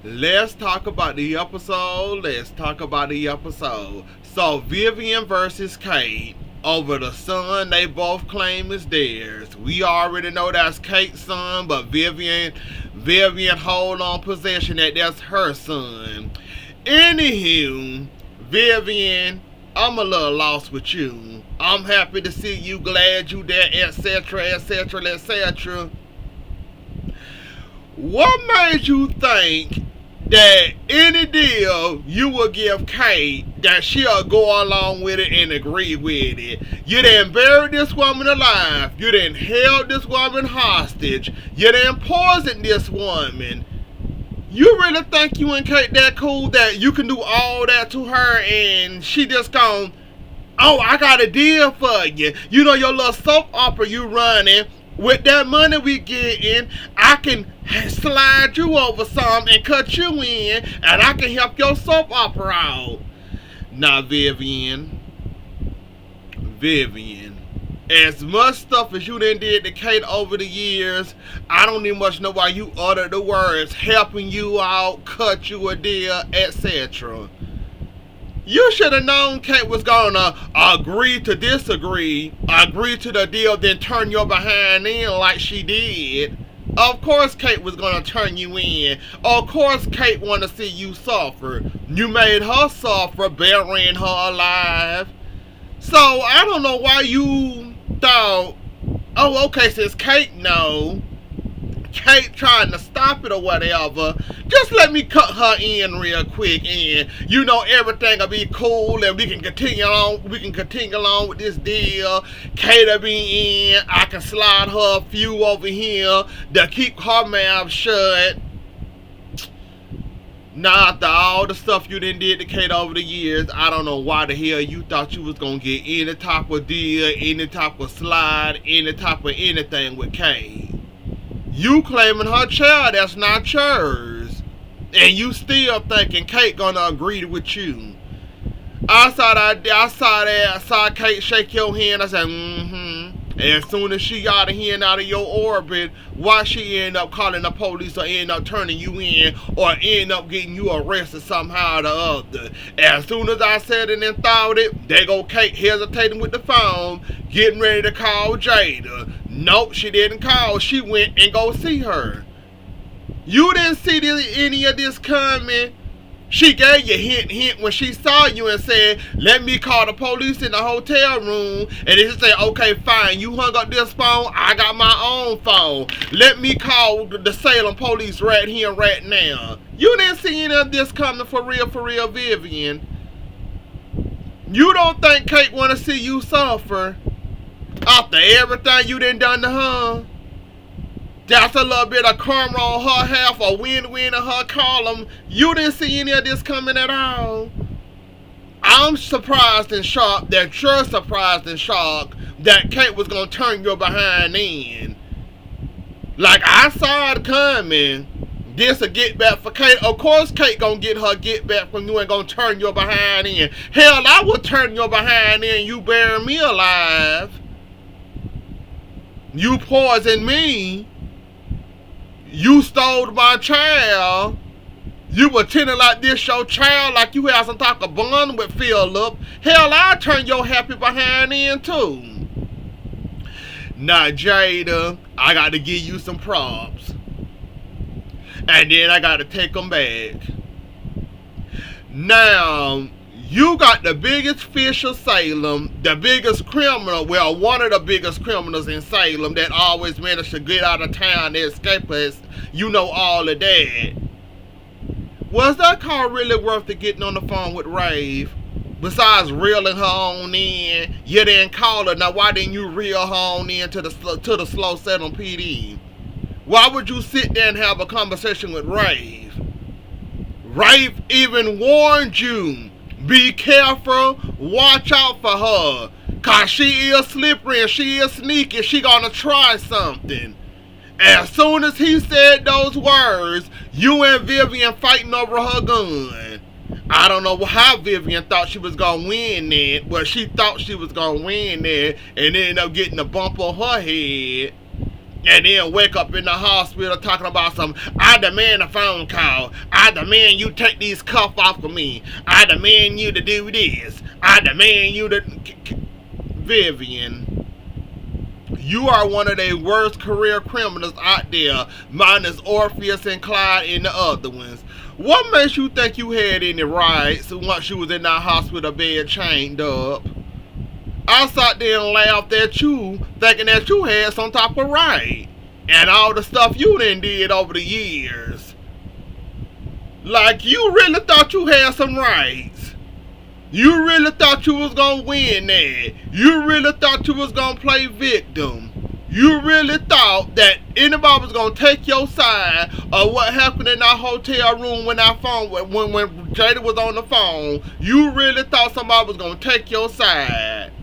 Let's talk about the episode. So, Vivian versus Kate. Over the son they both claim is theirs. We already know that's Kate's son, but Vivian hold on possession that that's her son. Anywho, Vivian, I'm a little lost with you. I'm happy to see you, glad you there, etc., etc., etc. What made you think that any deal you will give Kate, that she'll go along with it and agree with it? You done buried this woman alive. You done held this woman hostage. You done poisoned this woman. You really think you and Kate that cool that you can do all that to her and she just gon', oh, I got a deal for you. You know your little soap opera you running. With that money we getting, I can slide you over some and cut you in, and I can help your soap opera out. Now, Vivian, as much stuff as you done did to Kate over the years, I don't even much know why you uttered the words helping you out, cut you a deal, etc. You should have known Kate was gonna agree to disagree, agree to the deal, then turn your behind in like she did. Of course Kate was gonna turn you in. Of course Kate wanna see you suffer. You made her suffer, burying her alive. So I don't know why you thought, oh, okay, since Kate trying to stop it or whatever, just let me cut her in real quick and everything will be cool and we can continue along with this deal. Kate'll be in, I can slide her a few over here to keep her mouth shut. Now, after all the stuff you done did to Kate over the years, I don't know why the hell you thought you was gonna get any type of deal, any type of slide, any type of anything with Kate. You claiming her child that's not yours. And you still thinking Kate gonna agree with you. I saw Kate shake your hand. I said, mm-hmm. And as soon as she got her hand out of your orbit, why she end up calling the police or end up turning you in or end up getting you arrested somehow or the other. As soon as I said it and thought it, there go Kate hesitating with the phone, getting ready to call Jada. Nope, she didn't call. She went and go see her. You didn't see any of this coming. She gave you hint when she saw you and said, let me call the police in the hotel room. And then she said, okay, fine. You hung up this phone. I got my own phone. Let me call the Salem police right here, right now. You didn't see any of this coming for real, Vivian. You don't think Kate want to see you suffer after everything you done to her? That's a little bit of karma on her half, a win-win in her column. You didn't see any of this coming at all. I'm surprised and shocked that you're surprised and shocked that Kate was going to turn your behind in. Like, I saw it coming. This a get back for Kate. Of course Kate gonna get her get back from you and gonna turn your behind in. Hell, I would turn your behind in. You bury me alive. You poisoned me. You stole my child. You pretending like this your child, like you have some type of bond with Philip. Hell, I'll turn your happy behind in too. Now, Jada, I got to give you some props. And then I got to take them back. Now, you got the biggest fish of Salem, the biggest criminal, well, one of the biggest criminals in Salem that always managed to get out of town and escape us. You know all of that. Was that call really worth it getting on the phone with Rave? Besides reeling her on in, you didn't call her. Now, why didn't you reel her on in to the slow Salem PD? Why would you sit there and have a conversation with Rave? Rave even warned you. Be careful, watch out for her. Cause she is slippery and she is sneaky. She gonna try something. As soon as he said those words, you and Vivian fighting over her gun. I don't know how Vivian thought she was gonna win that, but she thought she was gonna win that and ended up getting a bump on her head. and then wake up in the hospital talking about some, I demand a phone call. I demand you take these cuffs off of me. I demand you to do this. I demand you to... Vivian, you are one of the worst career criminals out there, minus Orpheus and Clyde and the other ones. What makes you think you had any rights once you was in that hospital bed chained up? I sat there and laughed at you, thinking that you had some type of right. And all the stuff you done did over the years. Like, you really thought you had some rights. You really thought you was gonna win that. You really thought you was gonna play victim. You really thought that anybody was gonna take your side of what happened in that hotel room when Jada was on the phone. You really thought somebody was gonna take your side.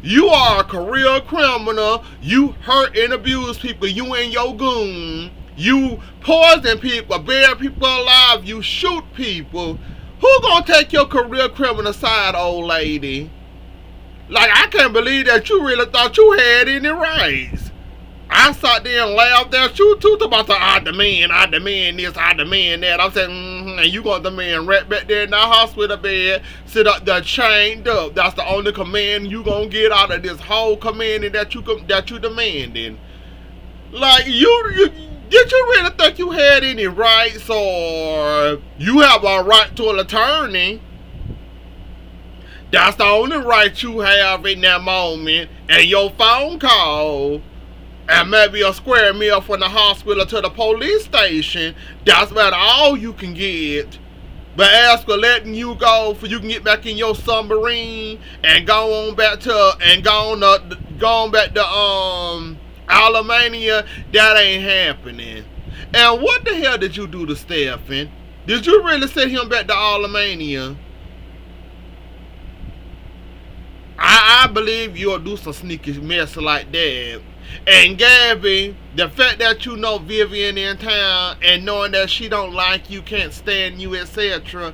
You are a career criminal. You hurt and abuse people. You and your goon. You poison people, bury people alive. You shoot people. Who gonna take your career criminal side, old lady? Like, I can't believe that you really thought you had any rights. I sat there and laughed at you too, about the I demand this, I demand that. I'm saying, and you gonna demand right back there in that hospital bed, sit up there chained up. That's the only command you gonna get out of this whole commanding that you demanding. Like, did you really think you had any rights, or you have a right to an attorney? That's the only right you have in that moment. And your phone call, and maybe a square meal from the hospital to the police station, that's about all you can get. But as for letting you go, for you can get back in your submarine and go back to Alemania, that ain't happening. And what the hell did you do to Stephen? Did you really send him back to Alemania? I believe you'll do some sneaky mess like that. And Gabby, the fact that you know Vivian in town and knowing that she don't like you, can't stand you, etc.,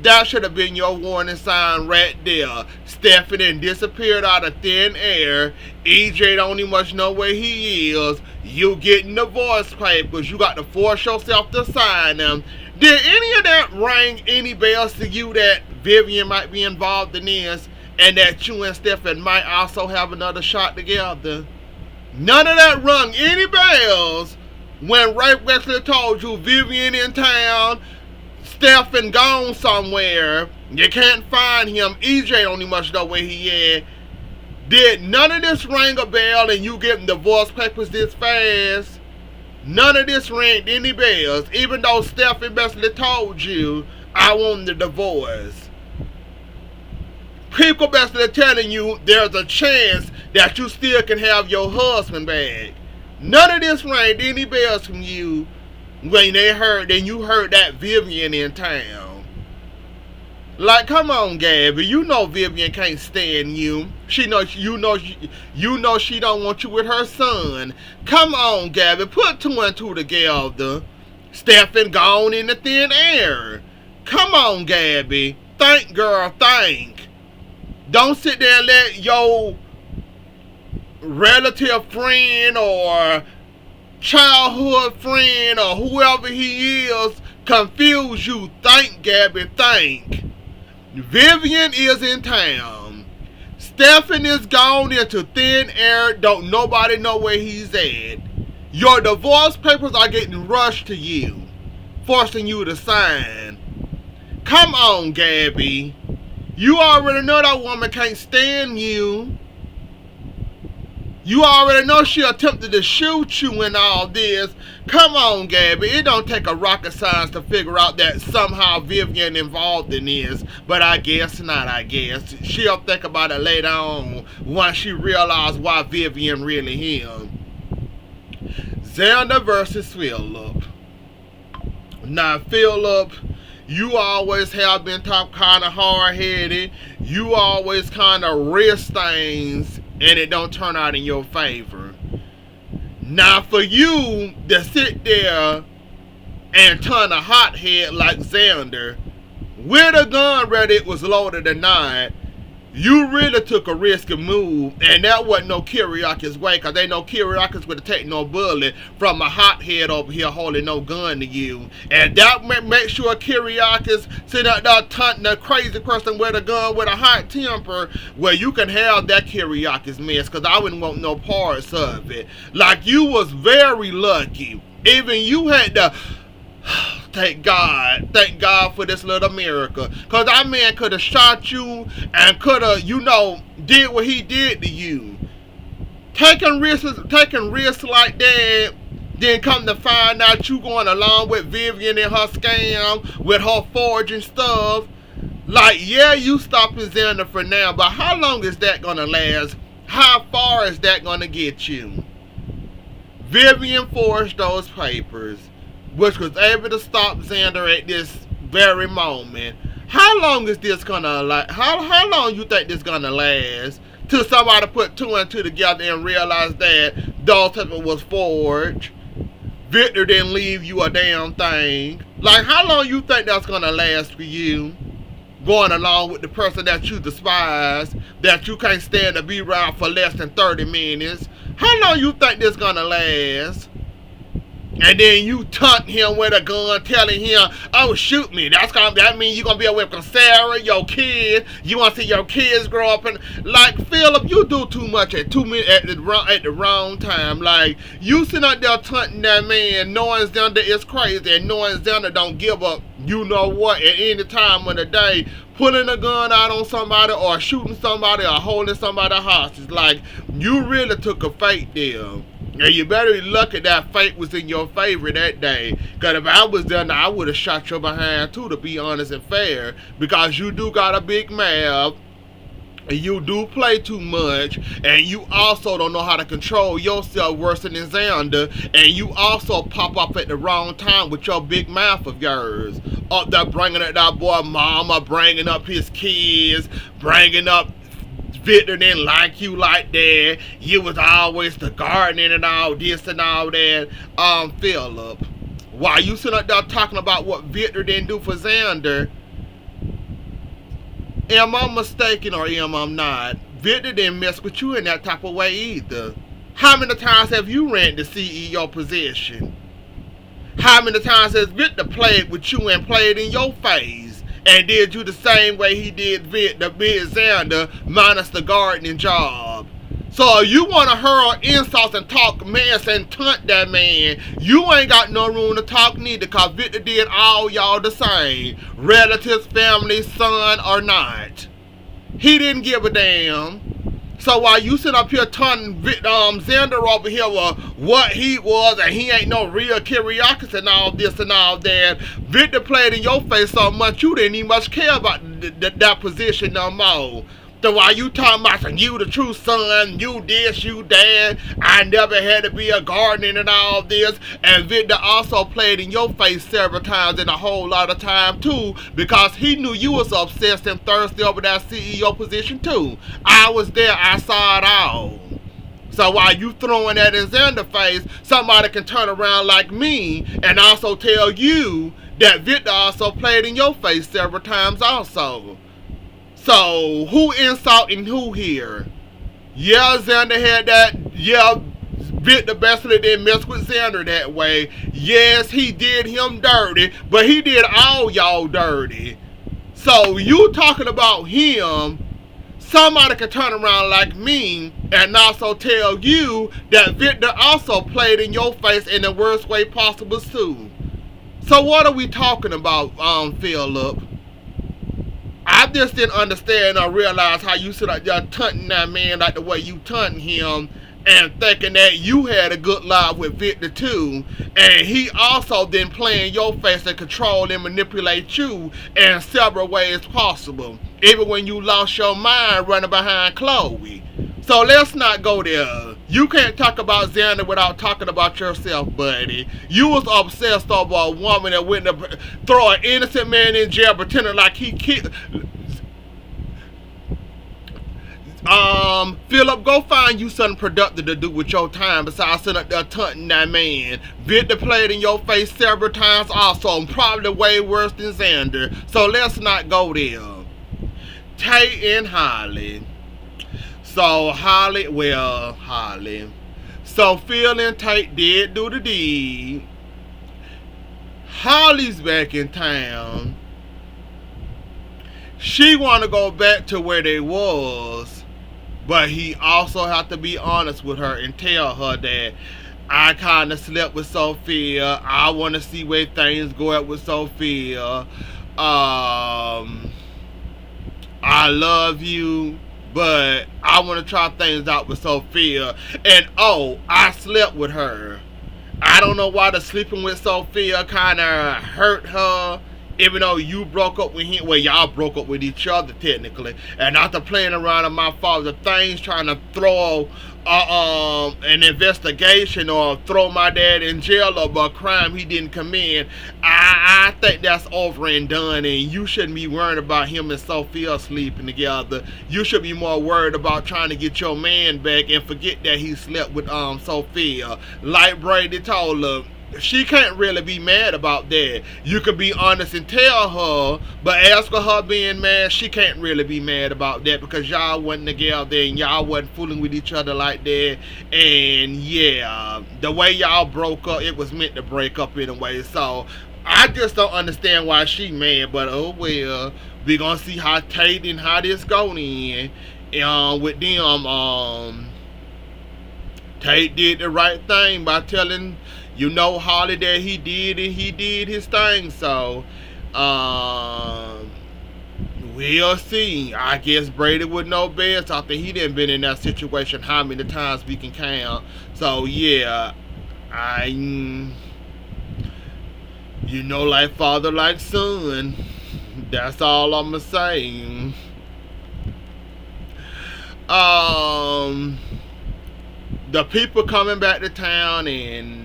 that should have been your warning sign right there. Stephanie disappeared out of thin air. EJ don't even much know where he is. You getting the voice papers. You got to force yourself to sign them. Did any of that ring any bells to you that Vivian might be involved in this, and that you and Stephanie might also have another shot together? None of that rung any bells when Ray Wesley told you Vivian in town, Stephen gone somewhere, you can't find him, EJ don't even much know where he at. Did none of this ring a bell and you getting divorce papers this fast? None of this rang any bells, even though Stephen basically told you, I want the divorce. People basically telling you there's a chance that you still can have your husband back. None of this rang any bells from you when you heard that Vivian in town. Like, come on, Gabby. You know Vivian can't stand you. You know she don't want you with her son. Come on, Gabby. Put two and two together. Stephen gone in the thin air. Come on, Gabby. Think, girl, think. Don't sit there and let your relative friend or childhood friend or whoever he is confuse you. Think, Gabby, think. Vivian is in town. Stephen is gone into thin air. Don't nobody know where he's at. Your divorce papers are getting rushed to you, forcing you to sign. Come on, Gabby. You already know that woman can't stand you. You already know she attempted to shoot you and all this. Come on, Gabby. It don't take a rocket science to figure out that somehow Vivian involved in this. But I guess not, I guess. She'll think about it later on once she realizes why Vivian really him. Xander versus Philip. Now, Philip, you always have been kind of hard-headed. You always kind of risk things and it don't turn out in your favor. Now, for you to sit there and turn a hothead like Xander, with a gun, whether it was loaded or not, You really took a risky move, and that wasn't no Kiriakis way, because ain't no Kiriakis would have taken no bullet from a hothead over here holding no gun to you. And that make sure Kiriakis sitting out there taunting a crazy person with a gun with a hot temper, where you can have that Kiriakis mess, because I wouldn't want no parts of it. Like, you was very lucky. Even you had to... Thank God for this little miracle. Because that man could have shot you and could have, did what he did to you. Taking risks like that, then come to find out you going along with Vivian and her scam, with her forging stuff. Like, yeah, you stopping Xander for now, but how long is that going to last? How far is that going to get you? Vivian forged those papers, which was able to stop Xander at this very moment. How long is this gonna last? How long you think this gonna last? Till somebody put two and two together and realize that those papers was forged. Victor didn't leave you a damn thing. Like, how long you think that's gonna last for you? Going along with the person that you despise, that you can't stand to be around for less than 30 minutes. How long you think this gonna last? And then you taunt him with a gun, telling him, "Oh, shoot me." That means you're gonna be away from Sarah, your kids. You want to see your kids grow up, and like, Philip, you do too much at the wrong time. Like, you sitting out there taunting that man, knowing Xander is crazy, and knowing Xander don't give up. You know what? At any time of the day, pulling a gun out on somebody, or shooting somebody, or holding somebody hostage. Like, you really took a fate deal. And you better be lucky that fate was in your favor that day. Because if I was there, I would have shot your behind too, to be honest and fair. Because you do got a big mouth. And you do play too much. And you also don't know how to control yourself worse than Xander. And you also pop up at the wrong time with your big mouth of yours. Up there bringing up that boy mama, bringing up his kids, bringing up Victor didn't like you like that. You was always the gardening and all this and all that. Philip, while you sitting up there talking about what Victor didn't do for Xander, am I mistaken or am I not? Victor didn't mess with you in that type of way either. How many times have you ran the CEO position? How many times has Victor played with you and played in your face? And did you the same way he did the big Xander, minus the gardening job. So you want to hurl insults and talk mess and taunt that man, you ain't got no room to talk neither, because Victor did all y'all the same. Relatives, family, son, or not. He didn't give a damn. So while you sit up here taunting Xander over here with what he was, and he ain't no real Kiriakis and all this and all that, Victor played in your face so much you didn't even much care about that position no more. So while you talking about you the true son, you this, you that, I never had to be a gardener and all this, and Victor also played in your face several times and a whole lot of time too, because he knew you was obsessed and thirsty over that CEO position too. I was there, I saw it all. So while you throwing that in Xander's face, somebody can turn around like me and also tell you that Victor also played in your face several times also. So, who insulting who here? Yeah, Xander had that. Yeah, Victor basically didn't mess with Xander that way. Yes, he did him dirty, but he did all y'all dirty. So, you talking about him, somebody can turn around like me and also tell you that Victor also played in your face in the worst way possible too. So, what are we talking about, Philip? I just didn't understand or realize how you sit out there taunting that man like the way you taunting him, and thinking that you had a good life with Victor too, and he also then playing your face and control and manipulate you in several ways possible, even when you lost your mind running behind Chloe. So let's not go there. You can't talk about Xander without talking about yourself, buddy. You was obsessed over a woman that went to throw an innocent man in jail pretending like he killed. Philip, go find you something productive to do with your time besides sitting up there taunting that man. Victor played in your face several times also, and probably way worse than Xander. So let's not go there. Tate and Holly. So Holly. So Phil and Tate did do the deed. Holly's back in town. She want to go back to where they was, but he also have to be honest with her and tell her that I kind of slept with Sophia. I want to see where things go at with Sophia. I love you, but I want to try things out with Sophia. And oh, I slept with her. I don't know why the sleeping with Sophia kind of hurt her. Even though you broke up with him, well, y'all broke up with each other technically, and after playing around in my father's things, trying to throw an investigation or throw my dad in jail over a crime he didn't commit, I think that's over and done, and you shouldn't be worried about him and Sophia sleeping together. You should be more worried about trying to get your man back and forget that he slept with Sophia. Like Brady told her, she can't really be mad about that. You could be honest and tell her, but as for her being mad, she can't really be mad about that because y'all wasn't together and y'all wasn't fooling with each other like that. And yeah, the way y'all broke up, it was meant to break up anyway. So I just don't understand why she mad, but oh well. We gonna see how Tate and how this go in. With them, Tate did the right thing by telling Holly that he did and he did his thing. So we'll see. I guess Brady would know best after he didn't been in that situation how many times we can count. So yeah, like father like son. That's all I'ma say. The people coming back to town and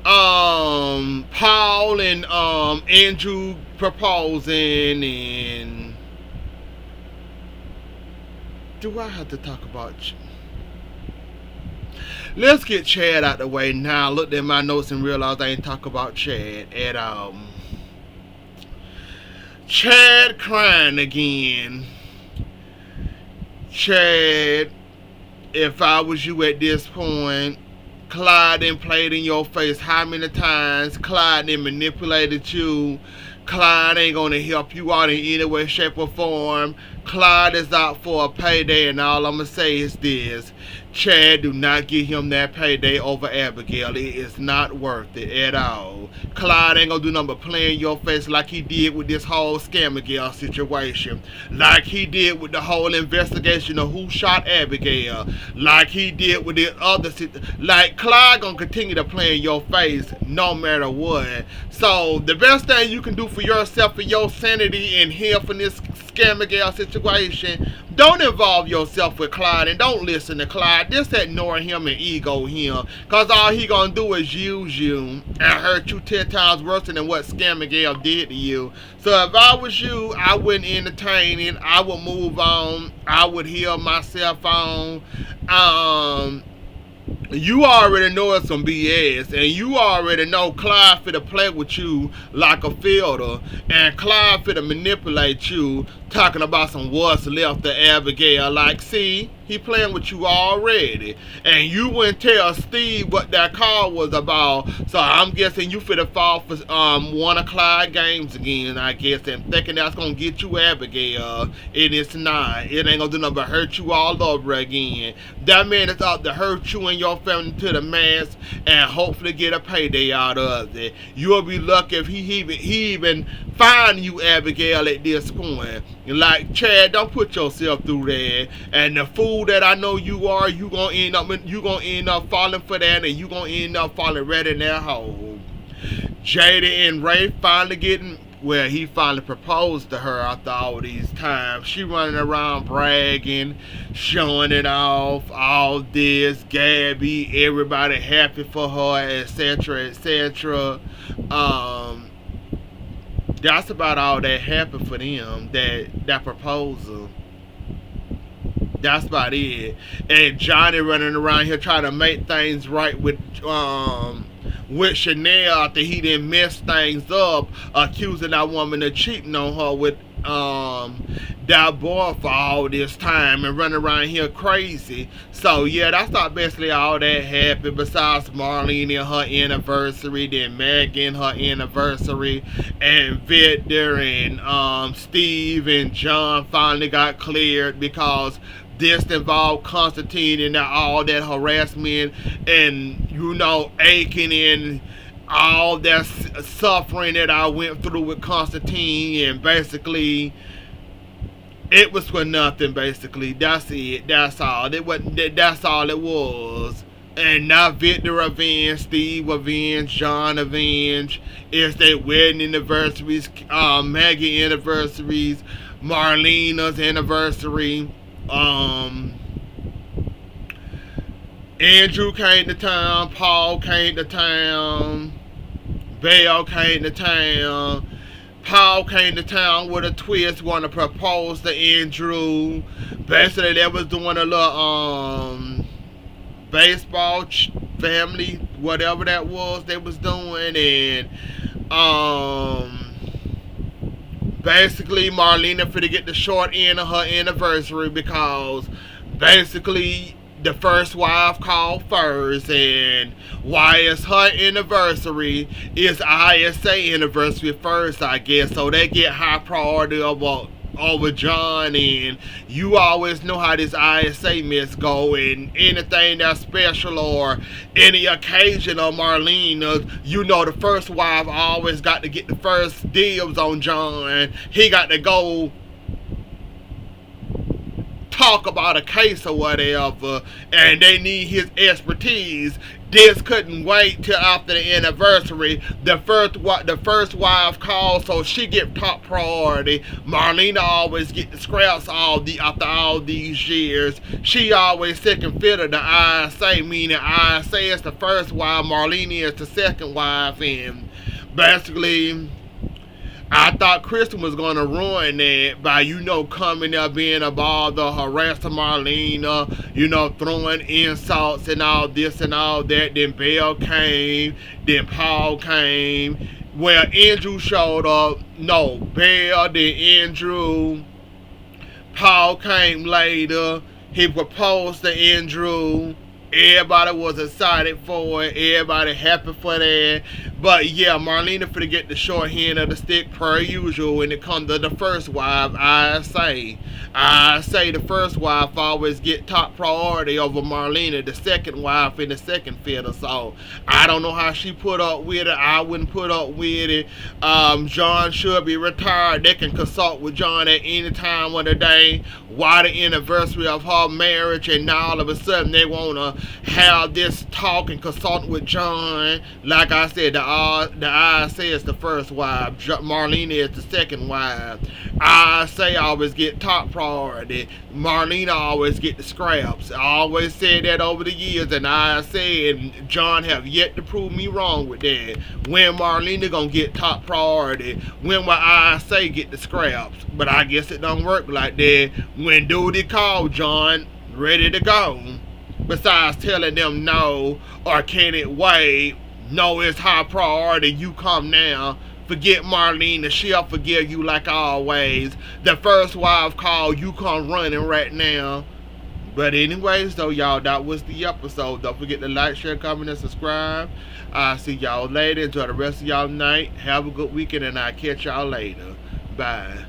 Paul and Andrew proposing, and do I have to talk about let's get Chad out the way now. I looked at my notes and realized I ain't talk about Chad at all. Chad crying again. Chad, if I was you at this point, Clyde done played in your face how many times? Clyde done manipulated you. Clyde ain't gonna help you out in any way, shape, or form. Clyde is out for a payday, and all I'm gonna say is this: Chad, do not give him that payday over Abigail. It is not worth it at all. Clyde ain't gonna do nothing but play in your face like he did with this whole Scamageddon situation, like he did with the whole investigation of who shot Abigail, like he did with the other. Like Clyde gonna continue to play in your face no matter what. So the best thing you can do for yourself and your sanity and heal from this Scamageddon situation, don't involve yourself with Clyde and don't listen to Clyde. Just ignore him and ego him, cause all he gonna do is use you and hurt you 10 times worse than what Scamageddon did to you. So if I was you, I wouldn't entertain it. I would move on. I would heal myself on. You already know it's some BS, and you already know Clyde finna play with you like a fielder, and Clyde finna manipulate you, talking about some what's left of Abigail. Like, see, he playing with you already, and you wouldn't tell Steve what that call was about. So I'm guessing you finna fall for one of Clyde games again, I guess, and thinking that's gonna get you Abigail, and it's not. It ain't gonna do nothing but hurt you all over again. That man is out to hurt you and your family to the max, and hopefully get a payday out of it. You'll be lucky if he even find you Abigail at this point. Like, Chad, don't put yourself through that. And the fool that I know you are, you gonna end up falling for that, and you gonna end up falling right in that hole. Jada and Ray he finally proposed to her after all these times. She running around bragging, showing it off, all this, Gabby, everybody happy for her, etc., etc. That's about all that happened for them, that proposal. That's about it. And Johnny running around here trying to make things right with with Chanel after he didn't mess things up, accusing that woman of cheating on her with that boy for all this time and running around here crazy. So yeah, that's not basically all that happened besides Marlene and her anniversary, then Megan her anniversary, and Victor and Steve and John finally got cleared because this involved Constantine and all that harassment and aching and all that suffering that I went through with Constantine, and basically it was for nothing. Basically, that's it. That's all. That's all it was. And now Victor avenged, Steve avenged, John avenged. It's their wedding anniversaries, Maggie anniversaries, Marlena's anniversary. Andrew came to town, Paul came to town, Belle came to town. Paul came to town with a twist, want to propose to Andrew. Basically, they was doing a little baseball family, whatever that was, they was doing, and basically Marlena finna get the short end of her anniversary because basically the first wife called first, and why it's her anniversary is ISA anniversary first, I guess. So they get high priority over John, and you always know how this ISA mess go, and anything that's special or any occasion of Marlena, the first wife always got to get the first dibs on John. He got to go talk about a case or whatever, and they need his expertise. This couldn't wait till after the anniversary. The first wife called, so she get top priority. Marlena always get the scraps after all these years. She always second fiddle to ISA, meaning ISA is the first wife, Marlena is the second wife, and basically I thought Kristen was going to ruin that by, coming up being a bother, harassing Marlena, throwing insults and all this and all that. Then Belle came, then Paul came. Well, Andrew showed up. No, Belle, then Andrew. Paul came later. He proposed to Andrew. Everybody was excited for it. Everybody happy for that. But yeah, Marlena finna get the short hand of the stick per usual when it comes to the first wife. I say the first wife always get top priority over Marlena, the second wife and the second fiddle. So I don't know how she put up with it. I wouldn't put up with it. John should be retired. They can consult with John at any time of the day. Why the anniversary of her marriage, and now all of a sudden they wanna have this talk and consult with John? Like I said, the I say is the first wife, Marlena is the second wife. I say always get top priority. Marlena always get the scraps. I always said that over the years, and I say, and John have yet to prove me wrong with that. When Marlena gonna get top priority? When will I say get the scraps? But I guess it don't work like that. When duty called, John ready to go. Besides telling them no, or can it wait? No, it's high priority. You come now. Forget Marlena. She'll forgive you like always. The first wife called. You come running right now. But anyways, though, y'all, that was the episode. Don't forget to like, share, comment, and subscribe. I'll see y'all later. Enjoy the rest of y'all night. Have a good weekend, and I'll catch y'all later. Bye.